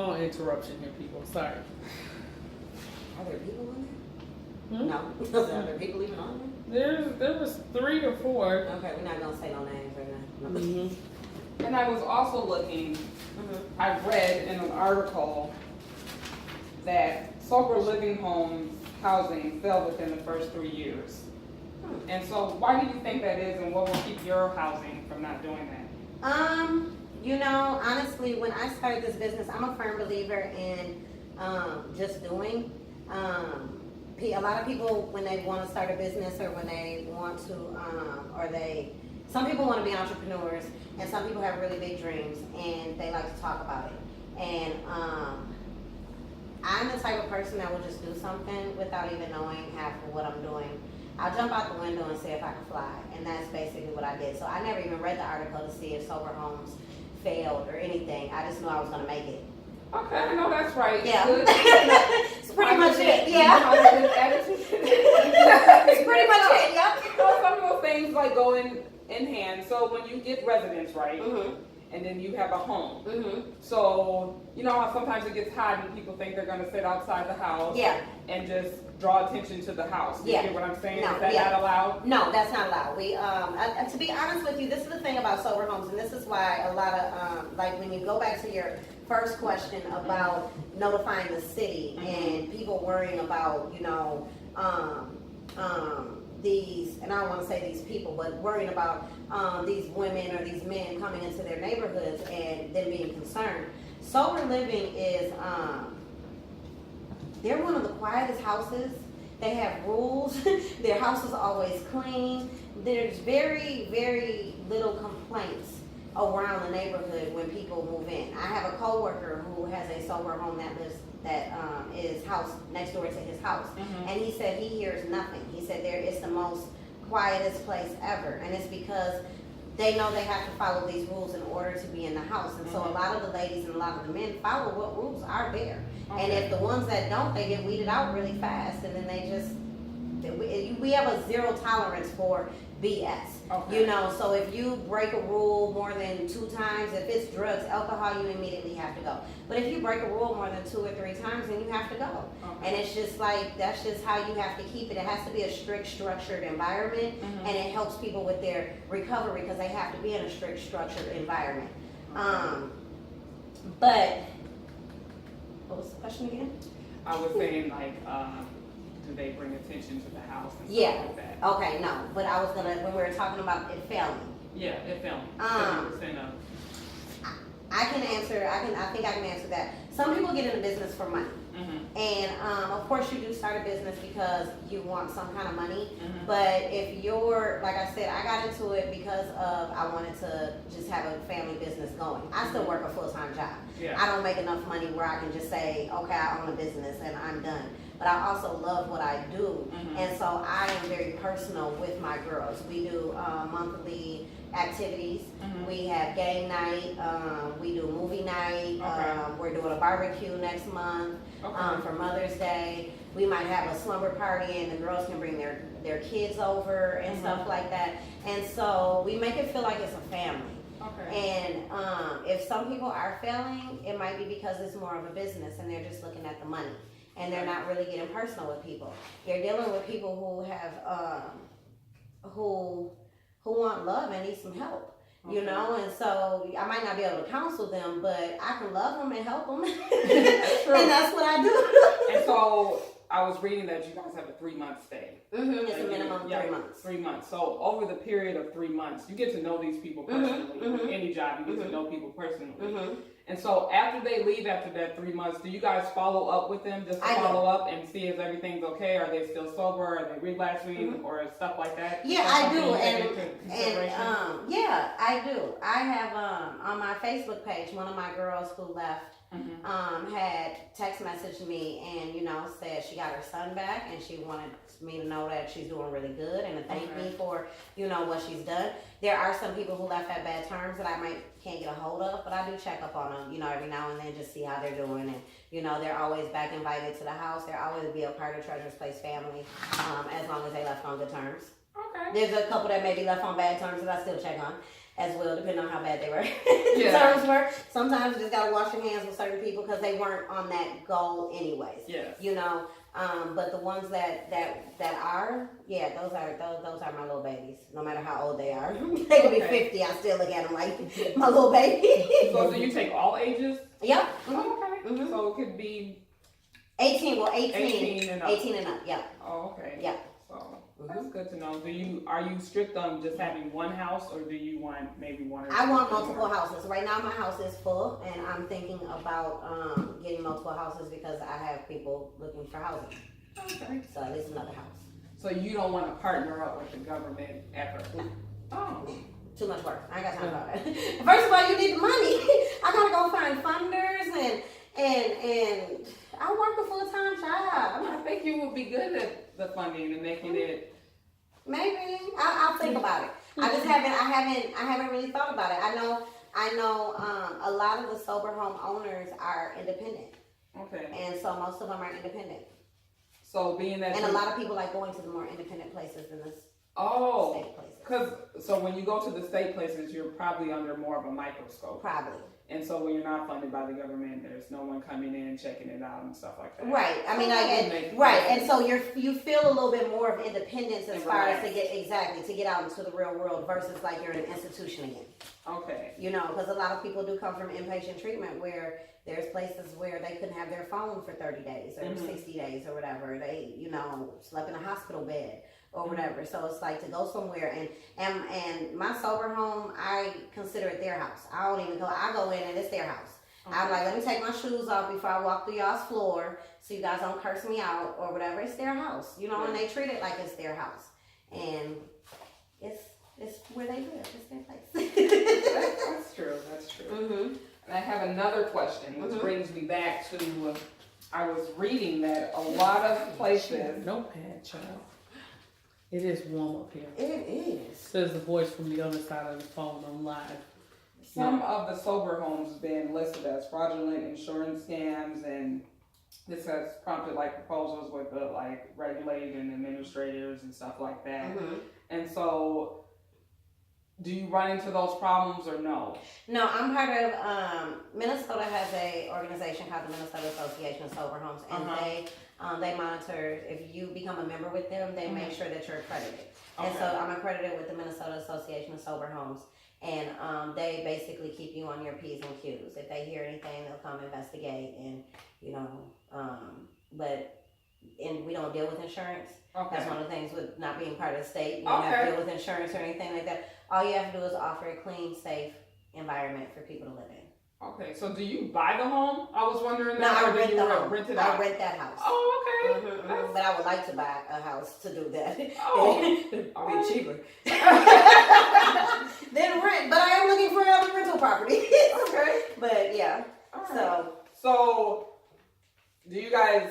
No interruption here, people. Sorry. Are there people on there? Hmm? No. Are there people even on there? There was 3 or 4. Okay, we're not gonna say no names right now. No. Mm-hmm. And I was also looking, I read in an article that sober living homes housing fell within the first 3 years. And so why do you think that is, and what will keep your housing from not doing that? You know, honestly, when I started this business, I'm a firm believer in just doing. A lot of people, when they want to start a business or when they want to, some people want to be entrepreneurs, and some people have really big dreams, and they like to talk about it. And I'm the type of person that will just do something without even knowing half of what I'm doing. I'll jump out the window and see if I can fly, and that's basically what I did. So I never even read the article to see if sober homes failed or anything. I just knew I was going to make it. Okay, I know that's right. Yeah. Good. It's pretty much it, yeah. Positive attitude. It's pretty much it, yep. So some of those things like go in hand. So when you get residents, right, and then you have a home. So you know how sometimes it gets hot and people think they're going to sit outside the house and just draw attention to the house. You get what I'm saying? No, Is that not allowed? No, that's not allowed. We, to be honest with you, this is the thing about sober homes, and this is why a lot of, like when you go back to your first question about notifying the city and people worrying about, you know, these, and I don't want to say these people, but worrying about these women or these men coming into their neighborhoods and them being concerned. Sober living is, they're one of the quietest houses. They have rules. Their house is always clean. There's very, very little complaints around the neighborhood when people move in. I have a coworker who has a sober home that is house next door to his house, and he said he hears nothing. He said there is the most quietest place ever, and it's because they know they have to follow these rules in order to be in the house. And so a lot of the ladies and a lot of the men follow what rules are there. And if the ones that don't, they get weeded out really fast, and then they just, we have a zero tolerance for BS. You know, so if you break a rule more than 2 times, if it's drugs, alcohol, you immediately have to go. But if you break a rule more than 2 or 3 times, then you have to go. And it's just like, that's just how you have to keep it. It has to be a strict, structured environment, and it helps people with their recovery because they have to be in a strict, structured environment. But, what was the question again? I was saying like, do they bring attention to the house and stuff like that? Okay, no. But I was gonna, when we were talking about it failing. Yeah, it fell. 70% of. I think I can answer that. Some people get into business for money. And of course you do start a business because you want some kind of money. But if you're, like I said, I got into it because of I wanted to just have a family business going. I still work a full-time job. I don't make enough money where I can just say, okay, I own a business and I'm done. But I also love what I do. And so I am very personal with my girls. We do monthly activities. We have game night. We do movie night. We're doing a barbecue next month for Mother's Day. We might have a slumber party and the girls can bring their kids over and stuff like that. And so we make it feel like it's a family. And if some people are failing, it might be because it's more of a business and they're just looking at the money. And they're not really getting personal with people. They're dealing with people who have, who want love and need some help, you know? And so I might not be able to counsel them, but I can love them and help them. That's true. And that's what I do. And so I was reading that you guys have a 3-month stay. It's a minimum of 3 months. 3 months. So over the period of 3 months, you get to know these people personally. With any job, you get to know people personally. And so after they leave after that 3 months, do you guys follow up with them just to follow up and see if everything's okay? Are they still sober? Are they relapsing or stuff like that? Yeah, I do. Yeah, I do. I have on my Facebook page, one of my girls who left had text messaged me and, you know, said she got her son back and she wanted me to know that she's doing really good and to thank me for, you know, what she's done. There are some people who left at bad terms that I can't get a hold of, but I do check up on them, you know, every now and then, just see how they're doing. And, you know, they're always back invited to the house. They'll always be a part of Treasuresplace family, as long as they left on good terms. There's a couple that maybe left on bad terms that I still check on. as well, depending on how bad they were. Yeah. Terms were. Sometimes you just gotta wash your hands with certain people because they weren't on that goal anyways. Yes. You know, but the ones that are, yeah, those are my little babies. No matter how old they are, they could be 50. I still look at them like my little baby. So do you take all ages? Yep. Oh, okay. Mhm. So it could be 18 and up. 18 and up. Yeah. Oh, okay. Yeah. So that's good to know. Are you strict on just having one house, or do you want maybe one or two? I want multiple houses. Right now my house is full, and I'm thinking about getting multiple houses because I have people looking for housing. Okay. So at least another house. So you don't want to partner up with the government ever? No. Oh. Too much work. I ain't got time for that. First of all, you need the money. I gotta go find funders and I work a full-time job. I think you would be good at the funding and making it. Maybe I'll think about it. I haven't really thought about it. I know a lot of the sober home owners are independent, Okay. and so most of them are independent. So being that. And a lot of people like going to the more independent places than the state places. So when you go to the state places, you're probably under more of a microscope. Probably. And so when you're not funded by the government, there's no one coming in checking it out and stuff like that. Right. I mean, and so you feel a little bit more of independence as far as to get out into the real world versus like you're in an institution again. Okay. You know, because a lot of people do come from inpatient treatment where there's places where they couldn't have their phone for 30 days or 60 days or whatever. They, slept in a hospital bed or whatever. So it's like to go somewhere and my sober home, I consider it their house. I don't even go. I go in and it's their house. Okay. I'm like, let me take my shoes off before I walk through y'all's floor so you guys don't curse me out or whatever. It's their house, and they treat it like it's their house, and it's where they live. It's their place. That's true. That's true. Mm-hmm. And I have another question, which brings me back to I was reading that a lot of places. Notepad, child. It is warm up here. It is. Says the voice from the other side of the phone on live. Some of the sober homes have been listed as fraudulent insurance scams, and this has prompted proposals with the regulating administrators and stuff like that. Mm-hmm. And so, do you run into those problems or no? No, I'm part of Minnesota has a organization called the Minnesota Association of Sober Homes, and they monitor if you become a member with them. They make sure that you're accredited, and so I'm accredited with the Minnesota Association of Sober Homes, and they basically keep you on your P's and Q's. If they hear anything, they'll come investigate, and and we don't deal with insurance. Okay. That's one of the things with not being part of the state. You don't have to deal with insurance or anything like that. All you have to do is offer a clean, safe environment for people to live in. Okay, so do you buy the home? I was wondering No, that. I rent the home. Rent it out? I rent that house. Oh, okay. But I would like to buy a house to do that. Oh, Be cheaper. Then rent. But I am looking for a rental property. Okay. But yeah. All right. So do you guys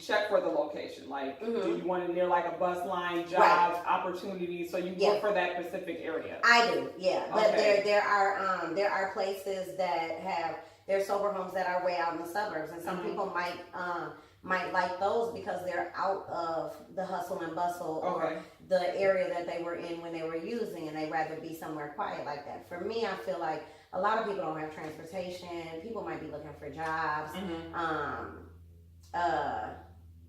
check for the location? Do you want it near a bus line, jobs, opportunities? So you look for that specific area. I do, yeah. But Okay. there are places that have their sober homes that are way out in the suburbs, and some people might like those because they're out of the hustle and bustle or the area that they were in when they were using, and they'd rather be somewhere quiet like that. For me, I feel like a lot of people don't have transportation. People might be looking for jobs.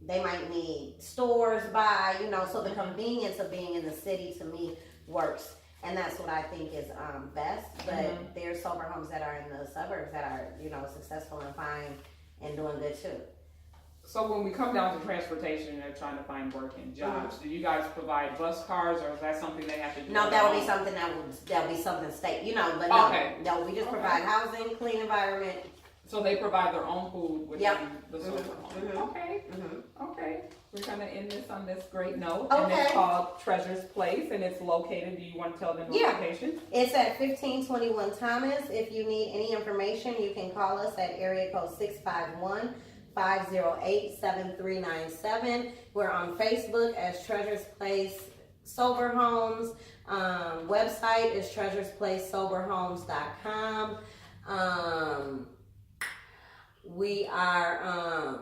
They might need stores by, so the convenience of being in the city to me works. And that's what I think is best. But there's sober homes that are in the suburbs that are, successful and fine and doing good too. So when we come down to transportation and they're trying to find work and jobs, do you guys provide bus cars, or is that something they have to do? No, that would be something that would be something state, but no, we just provide housing, clean environment. So they provide their own food within the sober home. Okay. Okay. We're going to end this on this great note. Okay. And it's called Treasuresplace, and it's located. Do you want to tell them the location? It's at 1521 Thomas. If you need any information, you can call us at area code 651-508-7397. We're on Facebook as Treasuresplace Sober Homes. Website is treasuresplacesoberhomes.com. We are, Are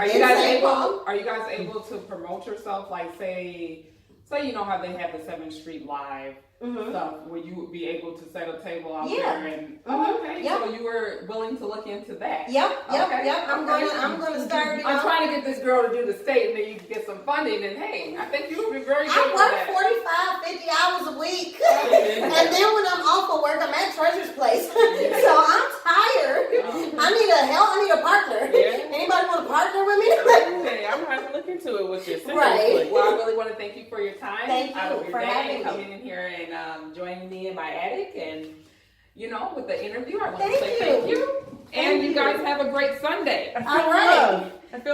you guys able to promote yourself? Like, say, say, you know how they have the 7th Street Live stuff where you would be able to set a table out there and okay, so you were willing to look into that. Yep. I'm gonna start. I'm trying to get this girl to do the state, and then you can get some funding. And hey, I think you would be very good I for work that. 45, 50 hours a week, and then when I'm off of work, I'm at Treasuresplace. So I'm tired. I need a partner. Anybody want to partner with me? Okay, I'm going to look into it with you. Right. Well, I really want to thank you for your time. Thank out of you your for day having and coming in here and joining me in my attic and, you know, with the interview. I want to say thank you. And you guys have a great Sunday. All right. I feel